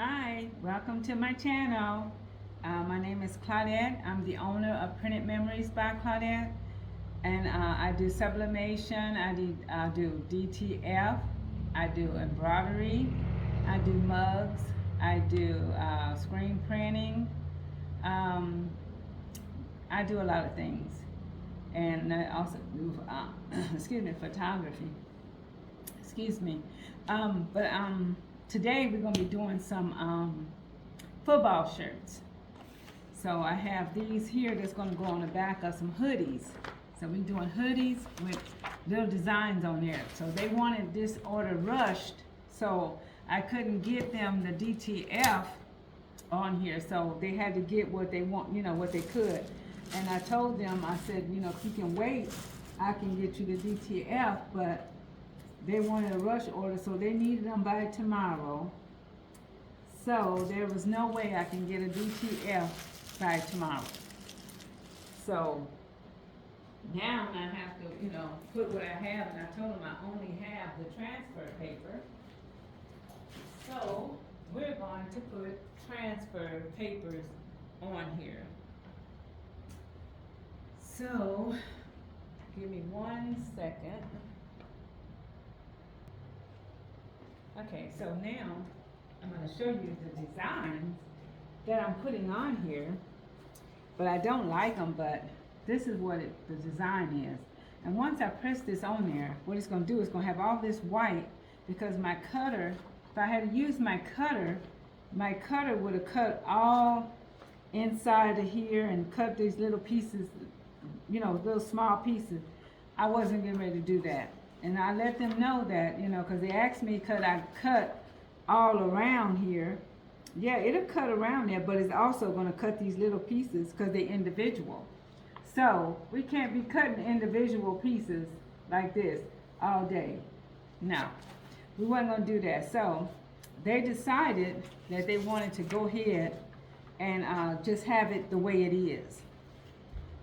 Hi, welcome to my channel. My name is Claudette. I'm the owner of Printed Memories by Claudette. And I do sublimation, I do DTF, I do embroidery, I do mugs, I do screen printing. Um, I do a lot of things. And I also do, excuse me, photography. Excuse me. But today we're going to be doing some football shirts. So I have these here that's going to go on the back of some hoodies. So we're doing hoodies with little designs on there. So they wanted this order rushed, so I couldn't get them the DTF on here. So they had to get what they want, what they could. And I told them, I said, if you can wait, I can get you the DTF, but they wanted a rush order, so they needed them by tomorrow. So there was no way I can get a DTF by tomorrow. So now I have to, put what I have, and I told them I only have the transfer paper. So we're going to put transfer papers on here. So give me 1 second. Okay, so now I'm going to show you the designs that I'm putting on here, but I don't like them, but this is what the design is. And once I press this on there, what it's going to do is going to have all this white, because my cutter, if I had to use my cutter would have cut all inside of here and cut these little pieces, little small pieces. I wasn't getting ready to do that. And I let them know that, because they asked me could I cut all around here. Yeah, it'll cut around there, but it's also going to cut these little pieces because they're individual. So we can't be cutting individual pieces like this all day. No, we weren't going to do that. So they decided that they wanted to go ahead and just have it the way it is.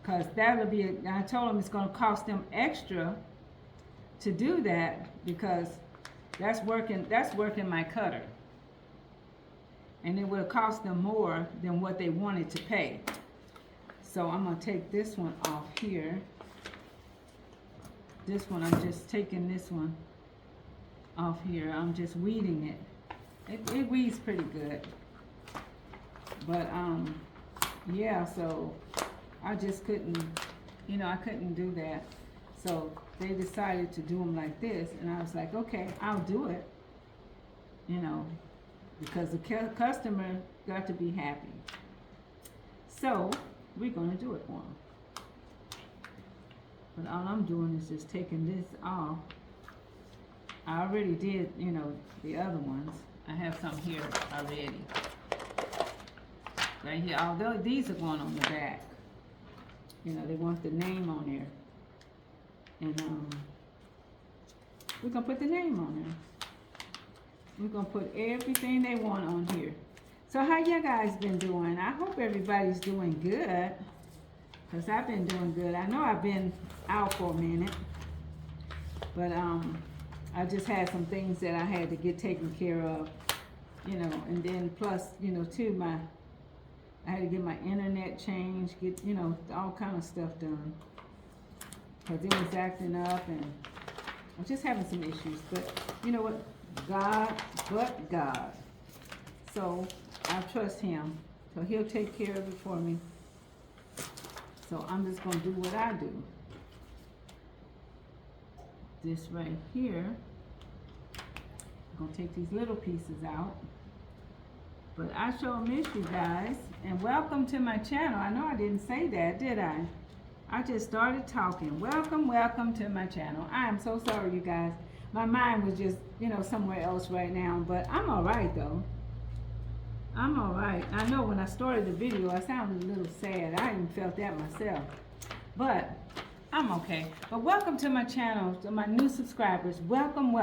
Because that'll be, I told them it's going to cost them extra to do that, because that's working my cutter, and it would have cost them more than what they wanted to pay. So I'm going to take this one off here. This one, I'm just taking this one off here. I'm just weeding it. It weeds pretty good, but yeah, so I just couldn't, I couldn't do that. So they decided to do them like this, and I was like, okay, I'll do it, because the customer got to be happy. So we're going to do it for them. But all I'm doing is just taking this off. I already did, the other ones. I have some here already. Right here, although these are going on the back. They want the name on there. And we're going to put the name on there. We're going to put everything they want on here. So how you guys been doing? I hope everybody's doing good, because I've been doing good. I know I've been out for a minute, but I just had some things that I had to get taken care of, and then plus, too, I had to get my internet changed, get, all kind of stuff done. Because it was acting up, and I'm just having some issues. But you know what? God. So I trust him. So he'll take care of it for me. So I'm just going to do what I do. This right here. I'm going to take these little pieces out. But I sure miss you guys. And welcome to my channel. I know I didn't say that, did I? I just started talking. Welcome to my channel. I am so sorry, you guys. My mind was just, somewhere else right now. But I'm all right, though. I'm all right. I know when I started the video, I sounded a little sad. I even felt that myself. But I'm okay. But welcome to my channel, to my new subscribers. Welcome.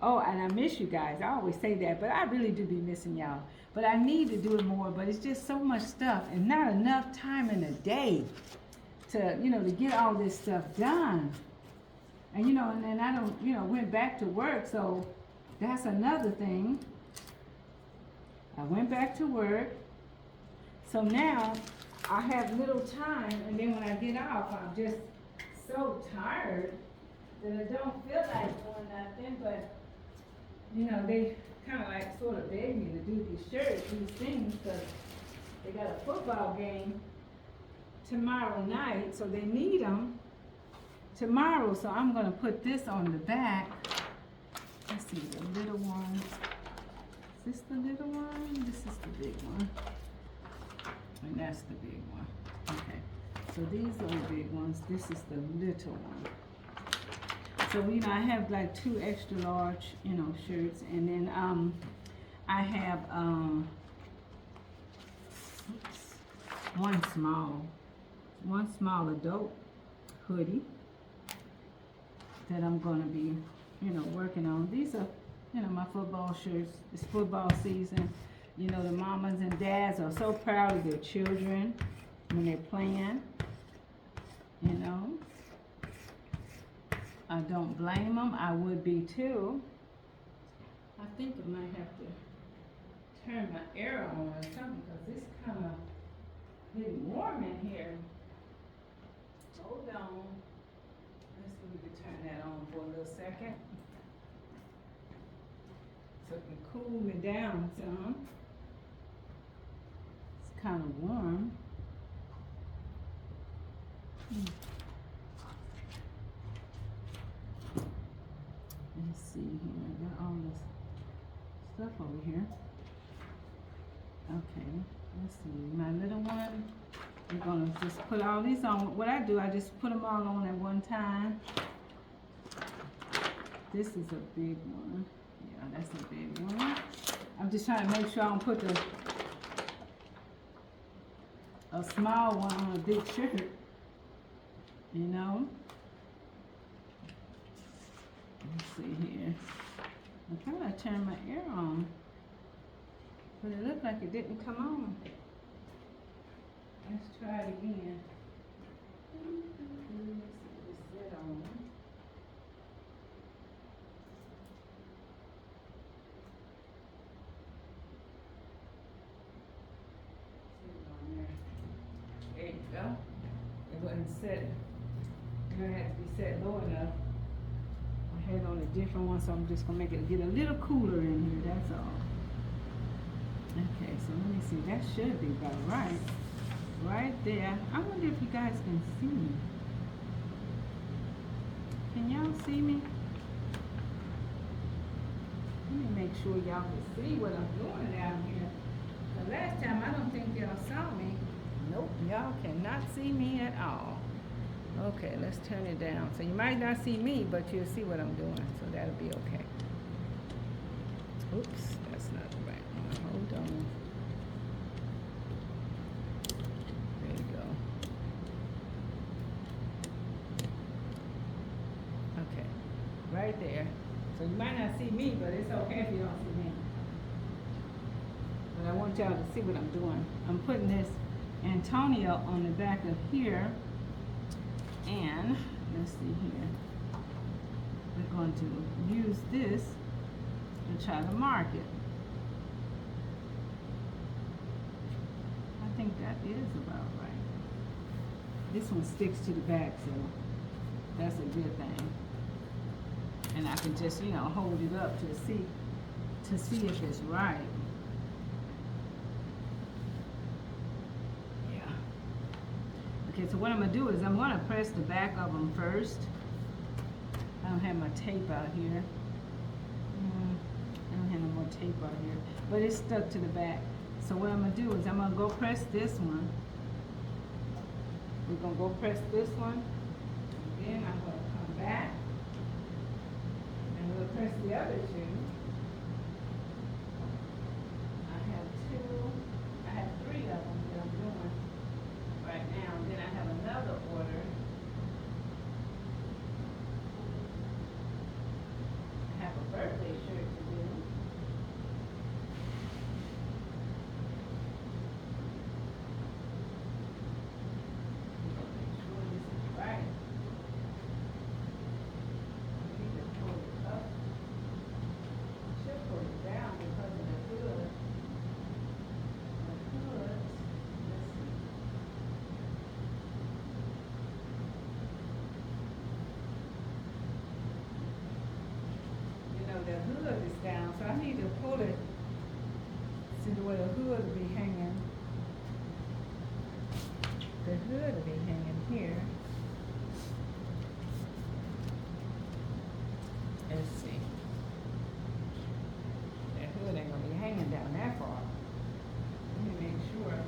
Oh, and I miss you guys. I always say that, but I really do be missing y'all. But I need to do it more, but it's just so much stuff and not enough time in a day to, to get all this stuff done. And, and then I don't, went back to work, so that's another thing. I went back to work. So now I have little time, and then when I get off, I'm just so tired that I don't feel like doing nothing, but you know, they kind of like sort of beg me to do these shirts, these things, because they got a football game tomorrow night, so they need them tomorrow. So I'm gonna put this on the back. Let's see, the little one. Is this the little one? This is the big one. And that's the big one. Okay. So these are the big ones. This is the little one. So, you know, I have like 2 extra large, you know, shirts. And then I have one small adult hoodie that I'm going to be, you know, working on. These are, you know, my football shirts. It's football season. You know, the mamas and dads are so proud of their children when they're playing, you know. I don't blame them. I would be too. I think I might have to turn my air on or something because it's kind of getting warm in here. Hold on. Let's see if we can turn that on for a little second. So it can cool me down some. It's kind of warm. Let's see here. I got all this stuff over here. Okay, let's see. My little one, we're gonna just put all these on. What I do, I just put them all on at one time. This is a big one. Yeah, that's a big one. I'm just trying to make sure I don't put a small one on a big shirt. You know? Let's see here. I thought I turned my air on, but it looked like it didn't come on. Let's try it again. Let's see if it's set on. There you go. It wasn't set. It had to be set low enough. I had on a different one, so I'm just gonna make it get a little cooler in here, that's all. Okay, so let me see, that should be about right. Right there. I wonder if you guys can see me. Can y'all see me? Let me make sure y'all can see what I'm doing down here. The last time, I don't think y'all saw me. Nope, y'all cannot see me at all. Okay, let's turn it down. So you might not see me, but you'll see what I'm doing, so that'll be okay. Oops, that's not the right one. Hold on. There you go. Okay, right there. So you might not see me, but it's okay if you don't see me. But I want y'all to see what I'm doing. I'm putting this Antonio on the back of here. And let's see here, we're going to use this to try to mark it. I think that is about right. This one sticks to the back, so that's a good thing. And I can just, you know, hold it up to see if it's right. Okay, so what I'm going to do is I'm going to press the back of them first. I don't have my tape out here. I don't have no more tape out here. But it's stuck to the back. So what I'm going to do is I'm going to go press this one. We're going to go press this one. And then I'm going to come back. And we'll press the other two. I have 3 of them that I'm doing right now. Then I have another order. I have a birthday shirt to do. Make sure this is right. need to pull it. See the way the hood will be hanging. The hood will be hanging here. Let's see. That hood ain't gonna be hanging down that far. Let me make sure.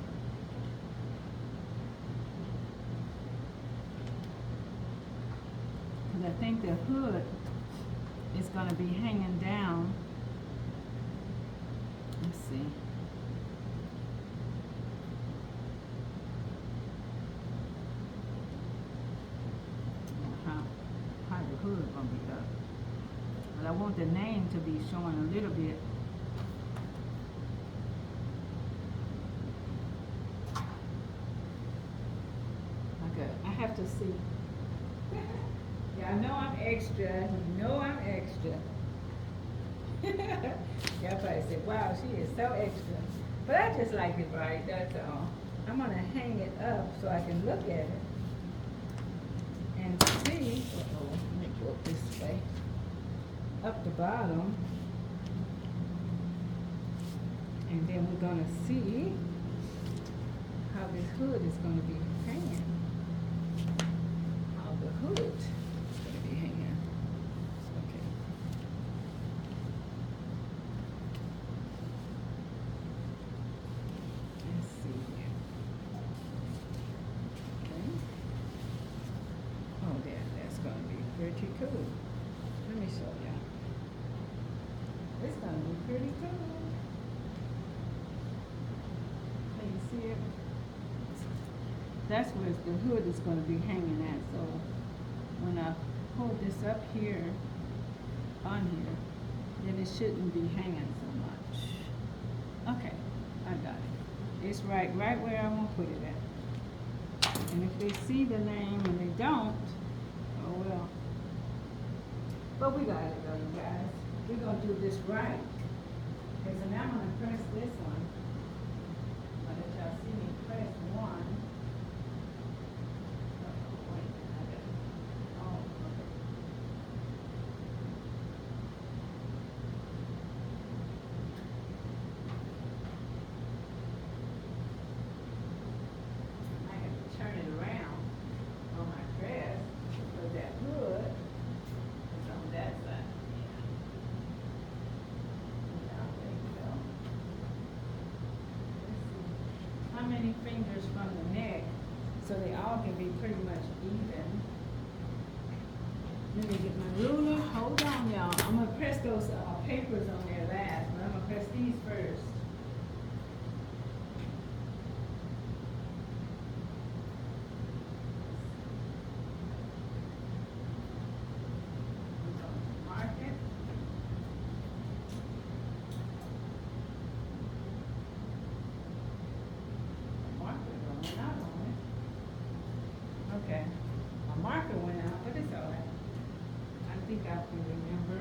Cause I think the hood is gonna be hanging down. Let's see. How the hood gonna be up. But I want the name to be showing a little bit. Okay, I have to see. Y'all know I'm extra. You know I'm extra. Y'all probably say, wow, she is so extra. But I just like it right, that's all. I'm gonna hang it up so I can look at it and see. Uh-oh, let me go up this way. Up the bottom. And then we're gonna see how this hood is gonna be hanging. How the hood is gonna be hanging. Okay. Let's see here. Okay. Oh, that's gonna be pretty cool. Let me show you. It's gonna be pretty cool. Can you see it? That's where the hood is gonna be hanging at. So when I pull this up here, on here, then it shouldn't be hanging so much. Okay, I got it. It's right where I want to put it at. And if they see the name and they don't, oh well. But we got it though, you guys. We're gonna do this right. Okay, so now I'm gonna press this one. I'll let y'all see me press one. Oh, wait, I got it. Oh, okay. I have to turn it around on my press because that hood is on that side. How many fingers from the neck so they all can be pretty much even. Let me get my ruler. Hold on, y'all. I'm going to press those papers on there last, but I'm going to press these first. We're going to mark it. Okay, my marker went out, but it's all right. I think I can remember.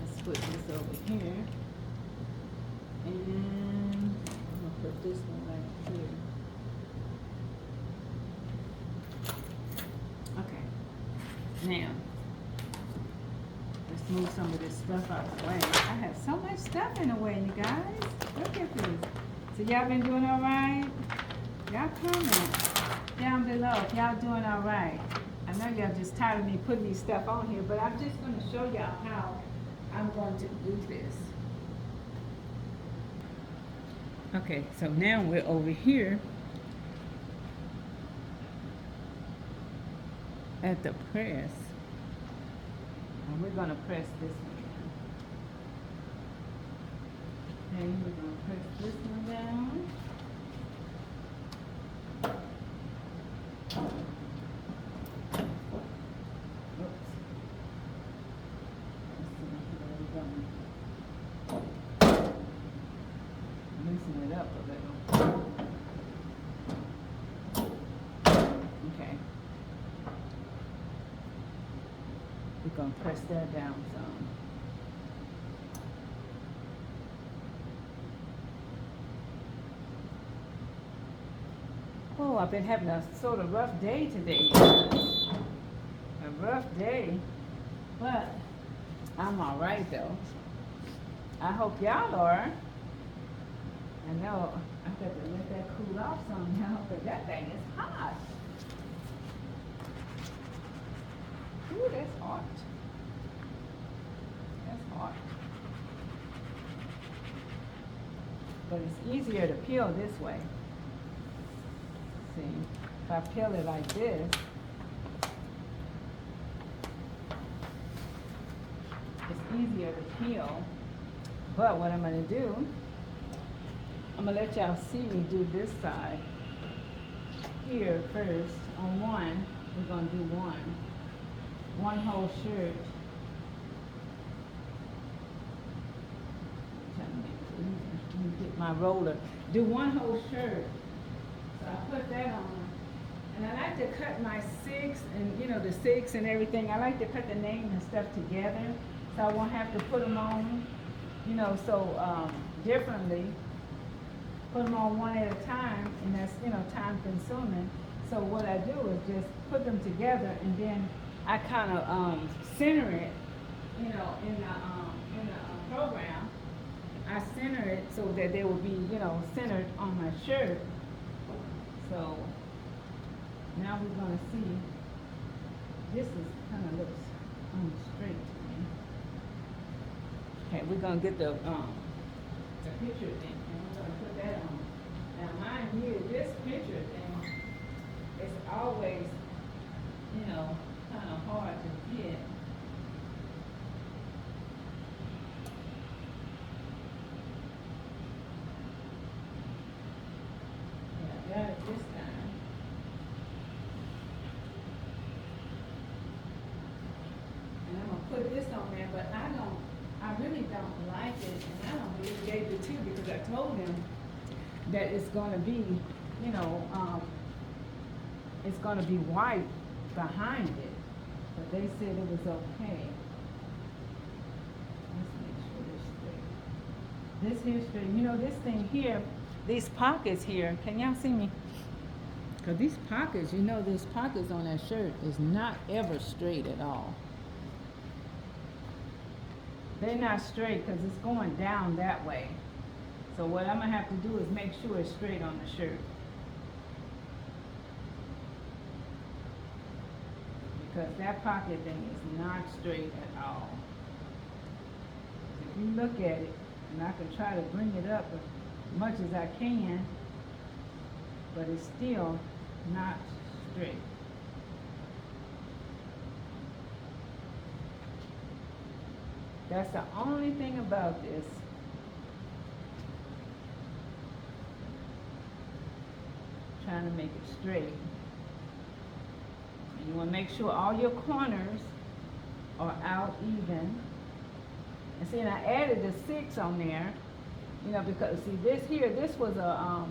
Let's put this over here. And I'm gonna put this one right here. Okay, now, let's move some of this stuff out of the way. I have so much stuff in the way, you guys. Look at this. So y'all been doing all right? Y'all comment down below if y'all doing all right. I know y'all just tired of me putting these stuff on here, but I'm just going to show y'all how I'm going to do this. Okay, so now we're over here at the press. And we're going to press this one down. Okay, we're going to press this one down. Oops. Loosen it up a little. Okay. We're going to press that down some. Oh, I've been having a sort of rough day today. A rough day. But I'm all right though. I hope y'all are. I know I've got to let that cool off somehow, but that thing is hot. Ooh, that's hot. That's hot. But it's easier to peel this way. See, if I peel it like this, it's easier to peel. But what I'm going to do, I'm going to let y'all see me do this side. Here first, on one, we're going to do one whole shirt. Let me get my roller. Do one whole shirt. So I put that on. And I like to cut my six and the six and everything. I like to put the name and stuff together so I won't have to put them on, differently. Put them on one at a time, and that's time consuming. So what I do is just put them together, and then I kind of center it, in the program. I center it so that they will be, centered on my shirt. So now we're gonna see. This is kind of looks straight to me. Okay, we're gonna get the picture thing, and we're gonna put that on. Now mind you, this picture thing is always, kind of hard to get. Yeah, got it this time. And I'm gonna put this on there, but I really don't like it, and I don't believe gave it to you because I told them that it's gonna be, it's gonna be white behind it, but they said it was okay. Let's make sure this straight. This here straight. This thing here, these pockets here. Can y'all see me? Cause these pockets, those pockets on that shirt is not ever straight at all. They're not straight because it's going down that way. So what I'm gonna have to do is make sure it's straight on the shirt. Because that pocket thing is not straight at all. If you look at it, and I can try to bring it up as much as I can, but it's still not straight. That's the only thing about this. Trying to make it straight. And you want to make sure all your corners are out even. And see, and I added the 6 on there, because see this was a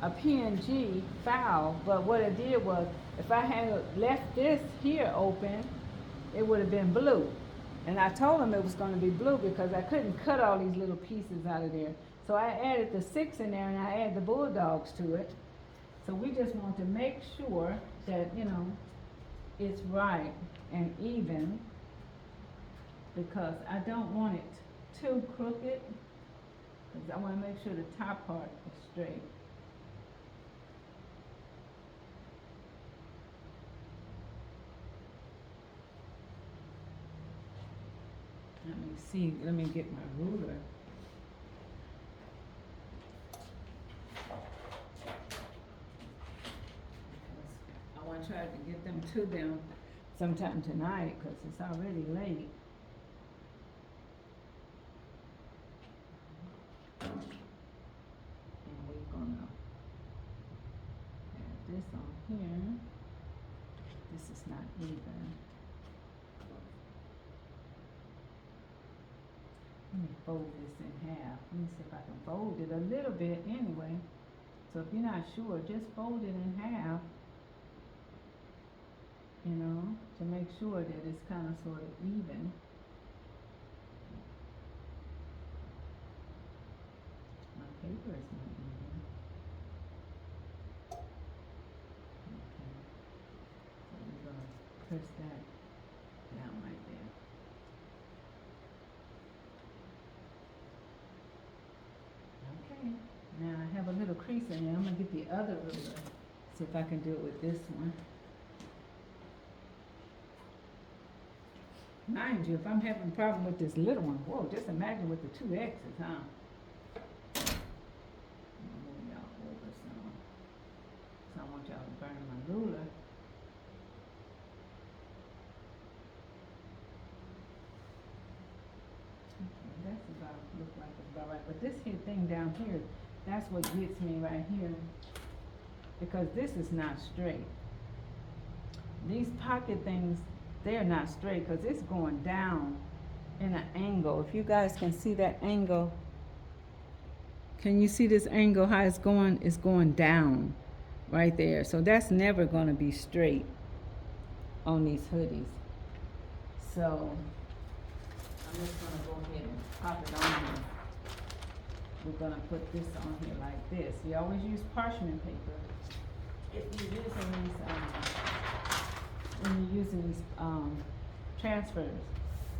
PNG file, but what it did was, if I had left this here open, it would have been blue. And I told them it was going to be blue because I couldn't cut all these little pieces out of there. So I added the 6 in there, and I added the bulldogs to it. So we just want to make sure that, it's right and even, because I don't want it too crooked, because I want to make sure the top part is straight. Let me see, let me get my ruler. I want to try to get them to them sometime tonight because it's already late. And we're gonna add this on here. This is not even. Let me fold this in half. Let me see if I can fold it a little bit anyway. So if you're not sure, just fold it in half, to make sure that it's kind of sort of even. My paper is not even. press that down right there. Okay, now I have a little crease in there. I'm gonna get the other ruler. See if I can do it with this one. Mind you, if I'm having a problem with this little one, whoa, just imagine with the 2 X's, huh? Move y'all over some. So I want y'all to burn my ruler. Okay, that's about, look like it's about right. But this here thing down here, that's what gets me right here. Because this is not straight. These pocket things, they're not straight because it's going down in an angle. If you guys can see that angle, can you see this angle, how it's going? It's going down right there. So that's never going to be straight on these hoodies. So I'm just going to go ahead and pop it on here. We're going to put this on here like this. You always use parchment paper if you're using these when you're using these transfers.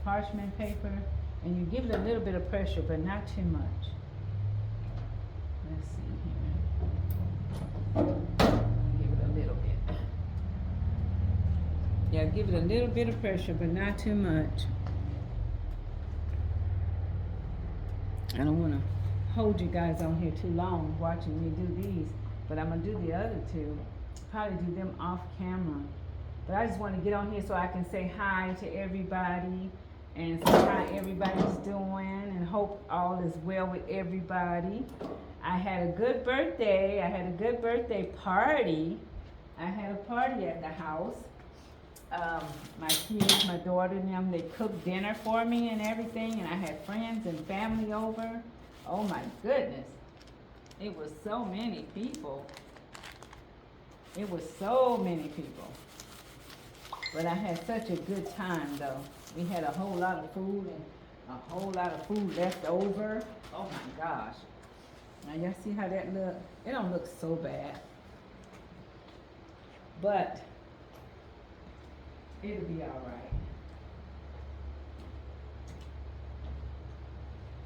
Parchment paper, and you give it a little bit of pressure, but not too much. Let's see here. Give it a little bit. Yeah, give it a little bit of pressure, but not too much. I don't want to hold you guys on here too long watching me do these, but I'm going to do the other two. Probably do them off camera. But I just want to get on here so I can say hi to everybody and see how everybody's doing and hope all is well with everybody. I had a good birthday. I had a good birthday party. I had a party at the house. My kids, my daughter and them, they cooked dinner for me and everything, and I had friends and family over. Oh my goodness. It was so many people. It was so many people. But I had such a good time though. We had a whole lot of food and a whole lot of food left over. Oh my gosh. Now y'all see how that look? It don't look so bad. But it'll be all right.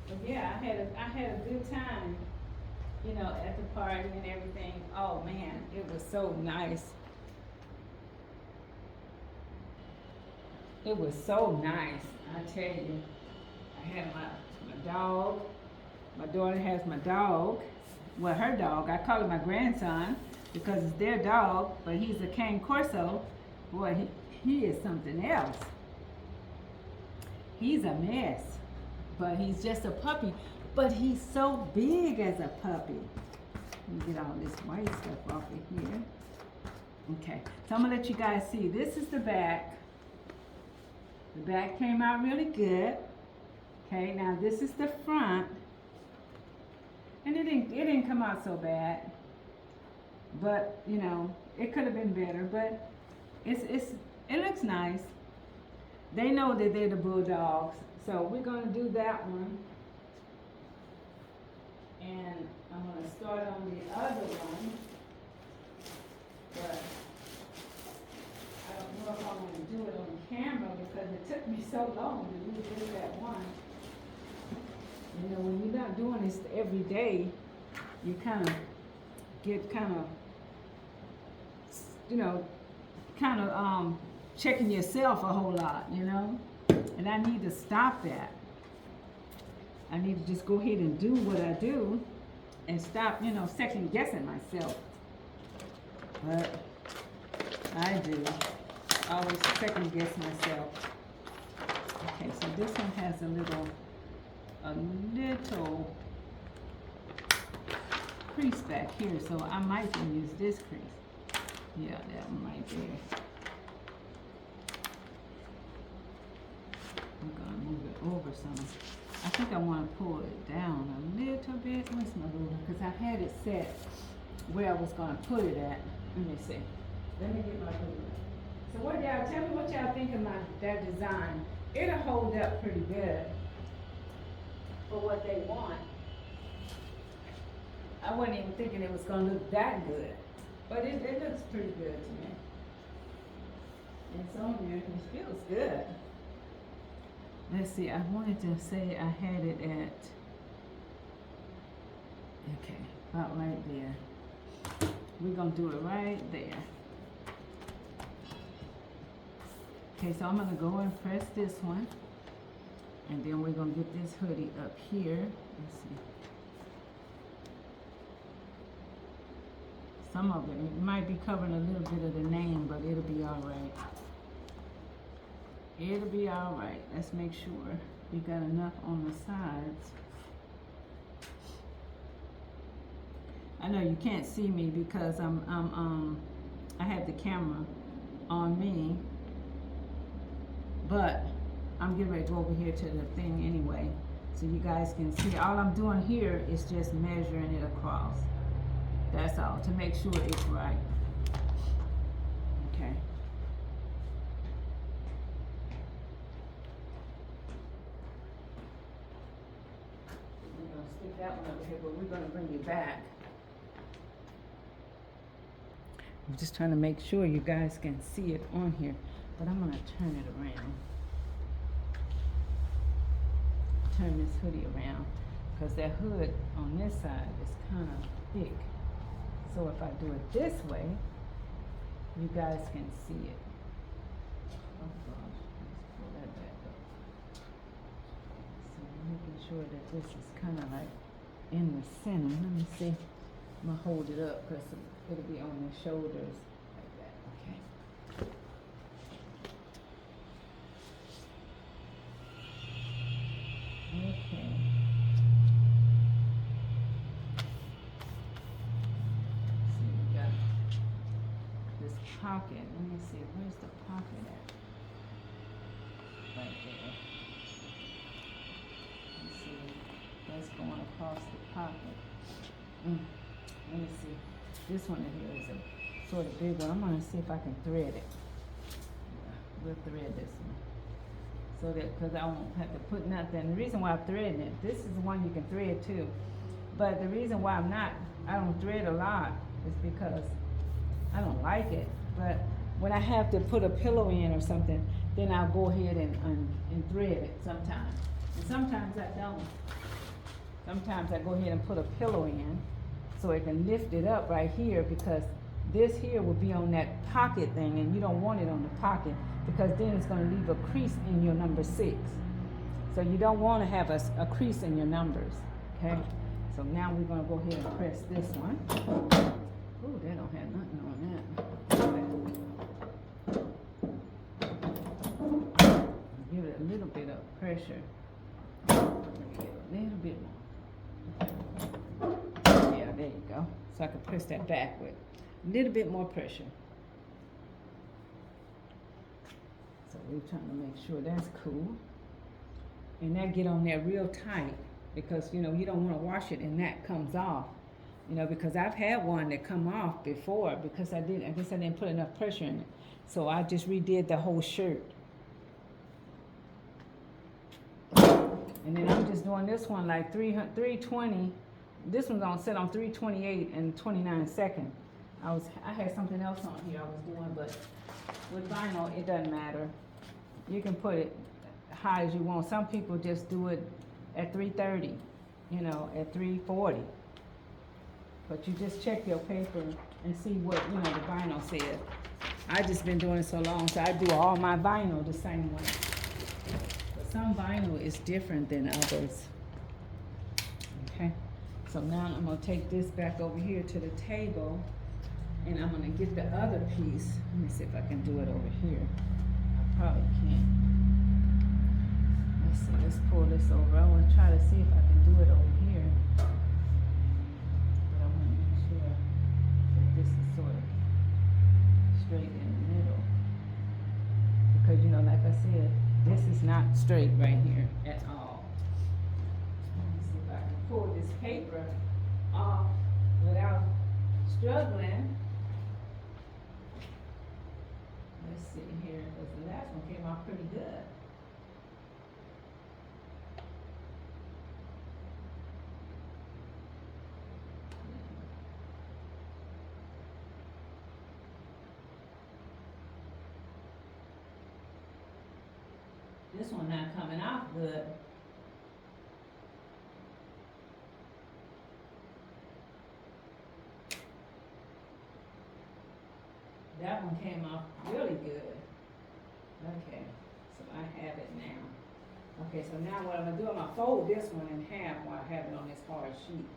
But yeah, I had a good time, you know, at the party and everything. Oh man, it was so nice. It was so nice, I tell you. I had my dog. My daughter has my dog. Well, her dog. I call it my grandson because it's their dog, but he's a Cane Corso. Boy, he is something else. He's a mess, but he's just a puppy. But he's so big as a puppy. Let me get all this white stuff off of here. Okay, so I'm gonna let you guys see. This is the back. The back came out really good. Okay, now this is the front. And it didn't come out so bad. But, you know, it could have been better, but it looks nice. They know that they're the Bulldogs. So we're gonna do that one. And I'm gonna start on the other one. But I don't know if I'm going to do it on camera because it took me so long to do just that one. You know, when you're not doing this every day, you kind of get you know, checking yourself a whole lot, you know? And I need to stop that. I need to just go ahead and do what I do and stop, you know, second guessing myself. But I do. I always second guess myself. Okay, so this one has a little crease back here, so I might use this crease. Yeah, that one right there. I'm gonna move it over some. I think I want to pull it down a little bit. Where's my ruler? Because I had it set where I was gonna put it at. Let me see. Let me get my ruler. So what y'all, tell me what y'all think of that design. It'll hold up pretty good for what they want. I wasn't even thinking it was gonna look that good, but it looks pretty good to me. It's on there. It feels good. Let's see. I wanted to say I had it at, okay, about right there. We're gonna do it right there. Okay, so I'm gonna go and press this one, and then we're gonna get this hoodie up here. Let's see. Some of it might be covering a little bit of the name, but it'll be all right. It'll be all right. Let's make sure we got enough on the sides. I know you can't see me because I have the camera on me, but I'm getting ready to go over here to the thing anyway, so you guys can see. All I'm doing here is just measuring it across. That's all, to make sure it's right. Okay. We're gonna stick that one over here, but we're gonna bring it back. I'm just trying to make sure you guys can see it on here, but I'm gonna turn it around. Turn this hoodie around, because that hood on this side is kind of thick. So if I do it this way, you guys can see it. Oh gosh, let's pull that back up. So I'm making sure that this is kind of like in the center. Let me see. I'm gonna hold it up because it'll be on the shoulders like that. Okay. Okay. See, we got this pocket. Let me see, where's the pocket at? Right there. Let's see, that's going across the pocket. Let me see. This one in here is a sort of big one. I'm gonna see if I can thread it. Yeah, we'll thread this one. So that, because I won't have to put nothing. The reason why I'm threading it, this is the one you can thread too. But the reason why I don't thread a lot is because I don't like it. But when I have to put a pillow in or something, then I'll go ahead and thread it sometimes. And sometimes I don't. Sometimes I go ahead and put a pillow in so it can lift it up right here, because this here will be on that pocket thing, and you don't want it on the pocket because then it's going to leave a crease in your number 6. So you don't want to have a crease in your numbers, okay? So now we're going to go ahead and press this one. Ooh, they don't have nothing on that. Give it a little bit of pressure. Give it a little bit more. Yeah, there you go. So I can press that back with a little bit more pressure. So we're trying to make sure that's cool. And that get on there real tight, because you know you don't want to wash it and that comes off. You know, because I've had one that come off before because I guess I didn't put enough pressure in it. So I just redid the whole shirt. And then I'm just doing this one like 320. This one's on set on 328 and 29 seconds. I had something else on here I was doing, but with vinyl it doesn't matter. You can put it high as you want. Some people just do it at 330, you know, at 340. But you just check your paper and see what, you know, the vinyl says. I just been doing it so long, so I do all my vinyl the same way. But some vinyl is different than others. Okay, so now I'm gonna take this back over here to the table, and I'm gonna get the other piece. Let me see if I can do it over here. I probably can't. Let's see, let's pull this over. I wanna try to see if I can do it over here. But I wanna make sure that this is sort of straight in the middle. Because, you know, like I said, this is not straight right here at all. Let me see if I can pull this paper off without struggling. Let's see here, because the last one came off pretty good. This one not coming off good. That one came off really good. Okay, so I have it now. Okay, so now what I'm gonna do, I'm gonna fold this one in half while I have it on this hard sheet.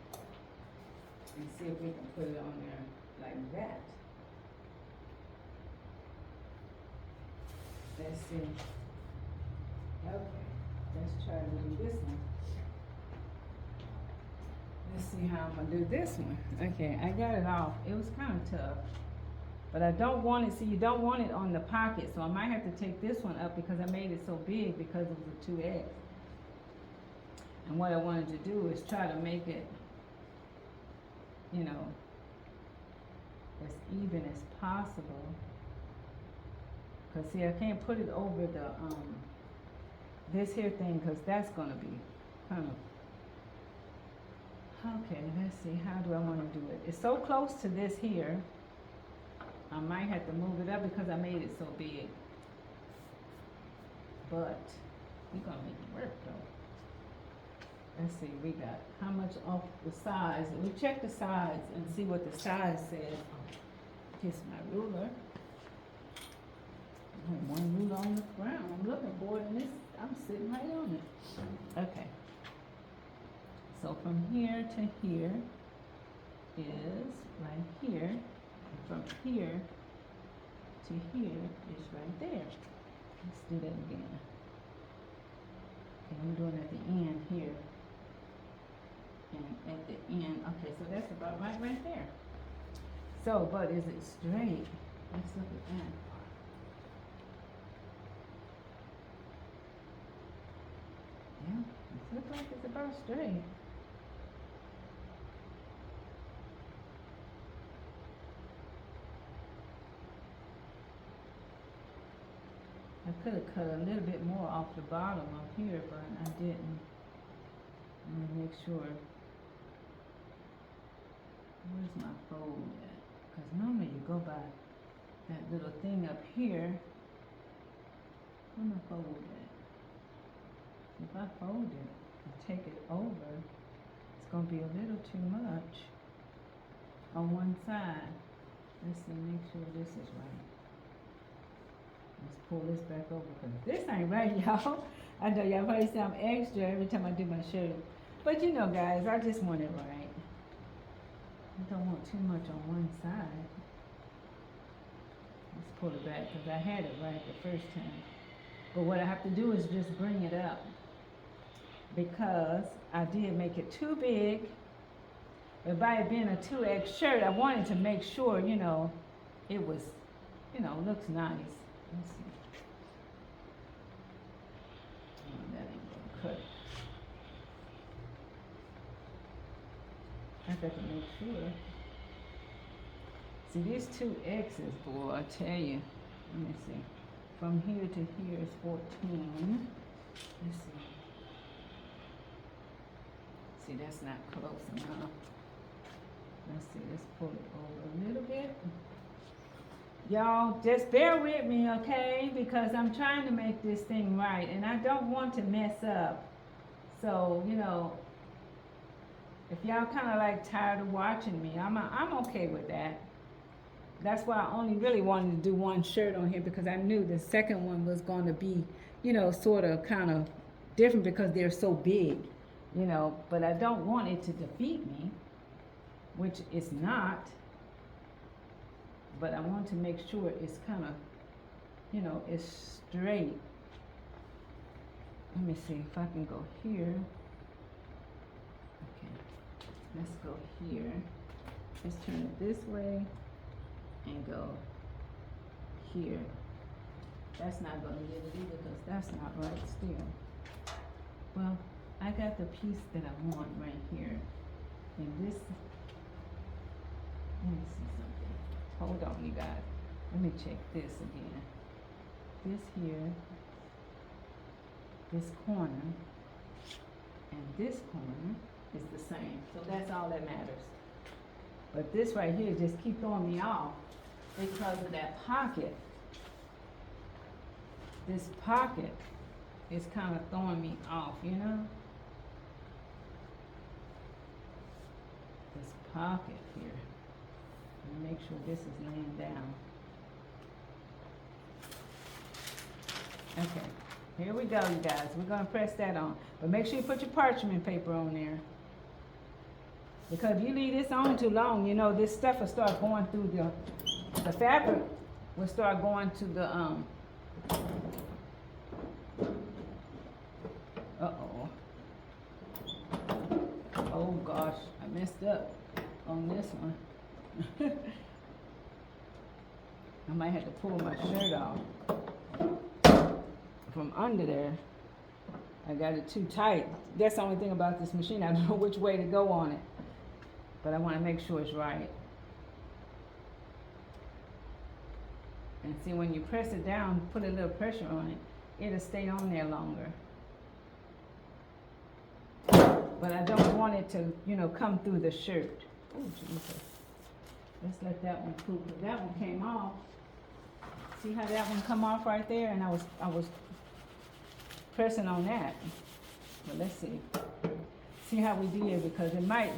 And see if we can put it on there like that. Let's see. Okay, let's try to do this one. Let's see how I'm gonna do this one. Okay, I got it off. It was kind of tough. But I don't want it, see, you don't want it on the pocket, so I might have to take this one up because I made it so big because it was a 2X. And what I wanted to do is try to make it, you know, as even as possible. Cause see, I can't put it over the, this here thing, cause that's gonna be kind of, okay, let's see, how do I wanna do it? It's so close to this here. I might have to move it up because I made it so big. But we're gonna make it work though. Let's see, we got how much off the sides. We check the sides and see what the size says. Here's my ruler. I have one ruler on the ground. I'm looking for it and this, I'm sitting right on it. Okay. So from here to here is right here. From here to here is right there. Let's do that again. Okay, I'm doing at the end here. And at the end, okay, so that's about right there. So, but is it straight? Let's look at that. Yeah, it looks like it's about straight. I could have cut a little bit more off the bottom of here, but I didn't. Let me make sure. Where's my fold at? Because normally you go by that little thing up here. Where's my fold at? If I fold it and take it over, it's going to be a little too much on one side. Let's see, make sure this is right. Let's pull this back over because this ain't right, y'all. I know y'all probably say I'm extra every time I do my shirt. But you know, guys, I just want it right. I don't want too much on one side. Let's pull it back because I had it right the first time. But what I have to do is just bring it up because I did make it too big. But by it being a 2X shirt, I wanted to make sure, you know, it was, you know, looks nice. Let's see. Oh, that ain't gonna cut it. I got to make sure. See, these 2X's, boy, I tell you. Let me see. From here to here is 14. Let's see. See, that's not close enough. Let's see, let's pull it over a little bit. Y'all, just bear with me, okay? Because I'm trying to make this thing right, and I don't want to mess up. So, you know, if y'all kind of like tired of watching me, I'm okay with that. That's why I only really wanted to do one shirt on here because I knew the second one was going to be, you know, sort of kind of different because they're so big, you know. But I don't want it to defeat me, which it's not. But I want to make sure it's kind of, you know, it's straight. Let me see if I can go here. Okay, let's go here. Let's turn it this way and go here. That's not going to get it either because that's not right still. Well, I got the piece that I want right here. And this, let me see something. Hold on, you guys. Let me check this again. This here, this corner, and this corner is the same. So that's all that matters. But this right here just keep throwing me off because of that pocket. This pocket it's kind of throwing me off, you know? This pocket here. Make sure this is laying down. Okay, here we go, you guys. We're gonna press that on. But make sure you put your parchment paper on there. Because if you leave this on too long, you know, this stuff will start going through the fabric will start going to the, uh-oh. Oh gosh, I messed up on this one. I might have to pull my shirt off from under there. I got it too tight. That's the only thing about this machine. I don't know which way to go on it, but I want to make sure it's right. And see, when you press it down, put a little pressure on it, it'll stay on there longer. But I don't want it to, you know, come through the shirt. Oh, Jesus. Let's let that one cool, because that one came off. See how that one come off right there? And I was pressing on that. But let's see. See how we did, because it might,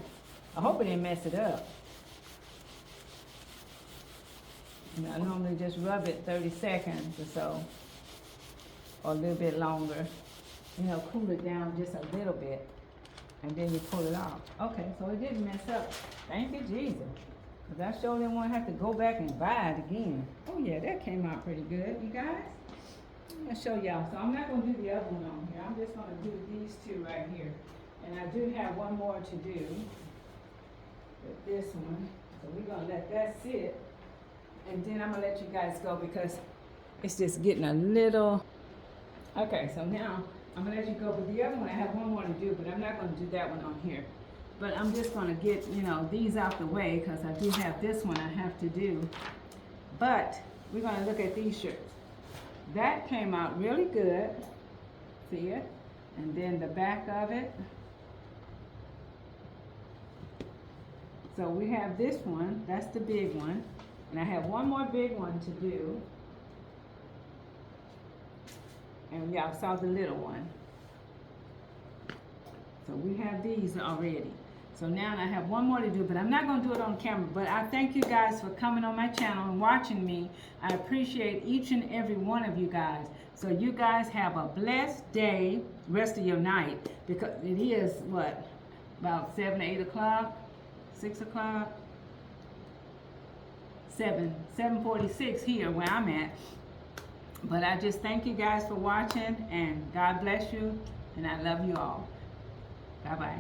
I hope it didn't mess it up. And I normally just rub it 30 seconds or so, or a little bit longer. You know, cool it down just a little bit, and then you pull it off. Okay, so it didn't mess up. Thank you, Jesus. Because I sure didn't want to have to go back and buy it again. Oh yeah, that came out pretty good, you guys. I'm going to show y'all. So I'm not going to do the other one on here. I'm just going to do these two right here. And I do have one more to do with this one. So we're going to let that sit. And then I'm going to let you guys go because it's just getting a little... Okay, so now I'm going to let you go. But the other one, I have one more to do, but I'm not going to do that one on here. But I'm just going to get, you know, these out the way because I do have this one I have to do. But we're going to look at these shirts. That came out really good. See it? And then the back of it. So we have this one. That's the big one. And I have one more big one to do. And y'all saw the little one. So we have these already. So now I have one more to do, but I'm not going to do it on camera. But I thank you guys for coming on my channel and watching me. I appreciate each and every one of you guys. So you guys have a blessed day, rest of your night, because it is, what, about 7 or 8 o'clock, 6 o'clock, 7:46 here where I'm at. But I just thank you guys for watching, and God bless you, and I love you all. Bye-bye.